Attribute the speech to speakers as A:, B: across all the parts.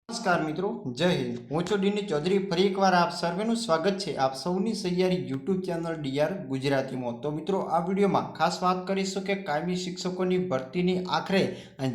A: नमस्कार मित्रों, जय हिंद। हूँ छुं डी चौधरी। फरी एक बार आप सर्वेનું સ્વાગત છે आप સૌની સહિયારી यूट्यूब ચેનલ ડીઆર ગુજરાતીમાં। તો મિત્રો આ વિડીયોમાં ખાસ વાત કરીશું કે કાયમી શિક્ષકોની ભરતીની આખરે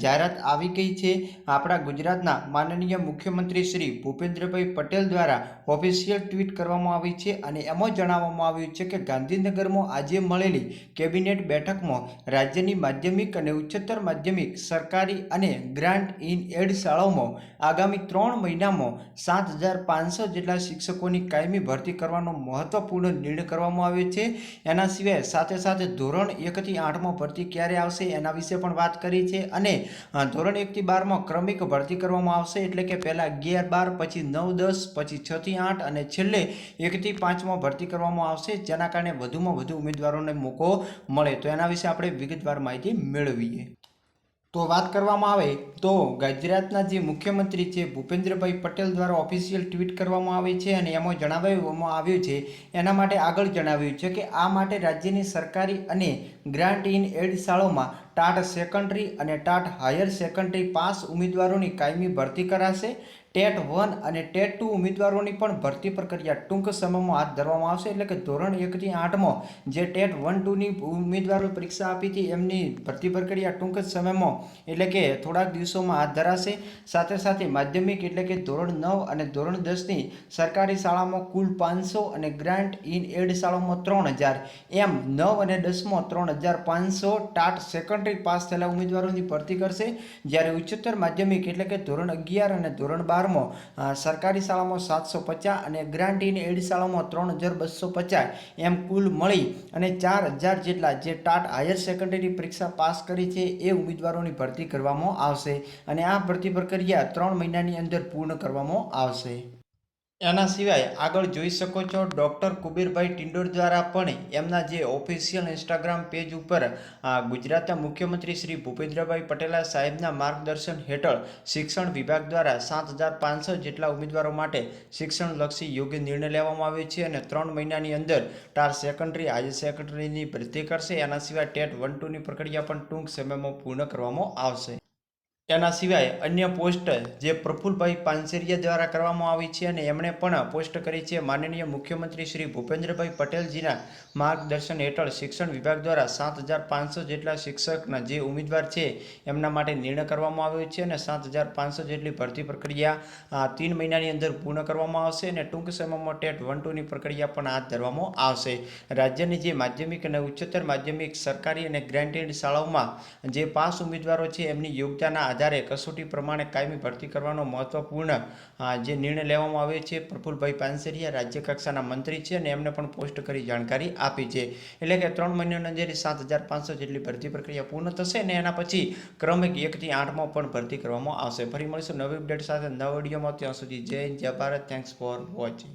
A: જાહેરાત આવી ગઈ છે। આપણા ગુજરાતના માનનીય મુખ્યમંત્રી શ્રી ભૂપેન્દ્રભાઈ પટેલ દ્વારા ઓફિશિયલ ટ્વીટ કરવામાં આવી છે અને એમાં જણાવવામાં આવ્યું છે કે ગાંધીનગરમાં આજે મળેલી કેબિનેટ બેઠકમાં રાજ્યની માધ્યમિક અને ઉચ્ચતર માધ્યમિક સરકારી અને ગ્રાન્ટ ઇન એડ શાળાઓમાં આગામી 3 મહિનામાં 7500 જેટલા શિક્ષકોની કાયમી ભરતી કરવાનો મહત્વપૂર્ણ નિર્ણય કરવામાં આવ્યો છે। એના સિવાય સાથે સાથે ધોરણ 1 થી 8 માં ભરતી ક્યારે આવશે એના વિશે પણ વાત કરી છે અને ધોરણ 1 થી 12 માં ક્રમિક ભરતી કરવામાં આવશે, એટલે કે પહેલા 11 12 પછી 9 10 પછી 6 થી 8 અને છેલ્લે 1 થી 5 માં ભરતી કરવામાં આવશે, જેના કારણે વધુમાં વધુ ઉમેદવારોને મોકો મળે। તો એના વિશે આપણે વિગતવાર માહિતી મેળવીએ। તો વાત કરવામાં આવે તો ગુજરાતના જે મુખ્યમંત્રી છે ભૂપેન્દ્રભાઈ પટેલ દ્વારા ઓફિશિયલ ટ્વીટ કરવામાં આવી છે અને એમાં જણાવવામાં આવ્યું છે, એના માટે આગળ જણાવ્યું છે કે આ માટે રાજ્યની સરકારી અને ગ્રાન્ટ ઇન એડ શાળાઓમાં ટાટ સેકન્ડરી અને ટાટ હાયર સેકન્ડરી પાસ ઉમેદવારોની કાયમી ભરતી કરાશે। ટેટ 1 અને ટેટ 2 ઉમેદવારોની પણ ભરતી પ્રક્રિયા ટૂંક સમયમાં હાથ ધરવામાં આવશે, એટલે કે ધોરણ 1 થી 8માં જે ટેટ 1 2 ની ઉમેદવારો પરીક્ષા આપી હતી એમની ભરતી પ્રક્રિયા ટૂંક સમયમાં એટલે કે થોડાક દિવસોમાં હાથ ધરાશે। સાથે સાથે માધ્યમિક એટલે કે ધોરણ 9 અને ધોરણ 10ની સરકારી શાળામાં કુલ 500 અને ગ્રાન્ટ ઇન એડ શાળામાં 3000 એમ 9 અને 10માં 3500 ટાટ સેકન્ડરી પાસ થયેલા ઉમેદવારોની ભરતી કરશે, જ્યારે ઉચ્ચતર માધ્યમિક એટલે કે ધોરણ 11 અને ધોરણ 12 સરકારી શાળામાં 750 અને ગ્રાન્ટ ઇન એડ શાળામાં 3250 એમ કુલ મળી અને 4000 જેટલા જે ટાટ હાયર સેકન્ડરી પરીક્ષા પાસ કરી છે એ ઉમેદવારોની ભરતી કરવામાં આવશે અને આ ભરતી પ્રક્રિયા 3 મહિનાની અંદર પૂર્ણ કરવામાં આવશે। એના સિવાય આગળ જોઈ શકો છો ડૉક્ટર કુબેરભાઈ ટિંડોર દ્વારા પણ એમના જે ઓફિશિયલ ઇન્સ્ટાગ્રામ પેજ ઉપર ગુજરાતના મુખ્યમંત્રી શ્રી ભૂપેન્દ્રભાઈ પટેલ સાહેબના માર્ગદર્શન હેઠળ શિક્ષણ વિભાગ દ્વારા 7500 જેટલા ઉમેદવારો માટે શિક્ષણલક્ષી યોગ્ય નિર્ણય લેવામાં આવ્યો છે અને 3 મહિનાની અંદર ટાટ સેકન્ડરી હાયર સેકન્ડરીની ભરતી કરશે। એના સિવાય ટેટ 1 2ની પ્રક્રિયા પણ ટૂંક સમયમાં પૂર્ણ કરવામાં આવશે। એના સિવાય અન્ય પોસ્ટ જે પ્રફુલભાઈ પાનસેરિયા દ્વારા કરવામાં આવી છે અને એમણે પણ પોસ્ટ કરી છે માનનીય મુખ્યમંત્રી શ્રી ભૂપેન્દ્રભાઈ પટેલજીના માર્ગદર્શન હેઠળ શિક્ષણ વિભાગ દ્વારા 7500 જેટલા શિક્ષકના જે ઉમેદવાર છે એમના માટે નિર્ણય કરવામાં આવ્યો છે અને 7500 જેટલી ભરતી પ્રક્રિયા 3 મહિનાની અંદર પૂર્ણ કરવામાં આવશે અને ટૂંક સમયમાં ટેટ 1 2ની પ્રક્રિયા પણ હાથ ધરવામાં આવશે। રાજ્યની જે માધ્યમિક અને ઉચ્ચતર માધ્યમિક સરકારી અને ગ્રાન્ટેડ શાળાઓમાં જે પાસ ઉમેદવારો છે એમની યોગ્યતાના આધારે કસોટી પ્રમાણે કાયમી ભરતી કરવાનો મહત્વપૂર્ણ જે નિર્ણય લેવામાં આવ્યો છે। પ્રફુલભાઈ પાનસેરિયા રાજ્ય કક્ષાના મંત્રી છે અને એમને પણ પોસ્ટ કરી જાણકારી આપી છે, એટલે કે 3 મહિનાની અંદર 7500 જેટલી ભરતી પ્રક્રિયા પૂર્ણ થશે અને એના પછી ક્રમિક 1 થી 8માં પણ ભરતી કરવામાં આવશે। ફરી મળીશું નવી અપડેટ સાથે નવા વિડીયોમાં, ત્યાં સુધી જય હિન્દ, જય ભારત। Thanks for watching.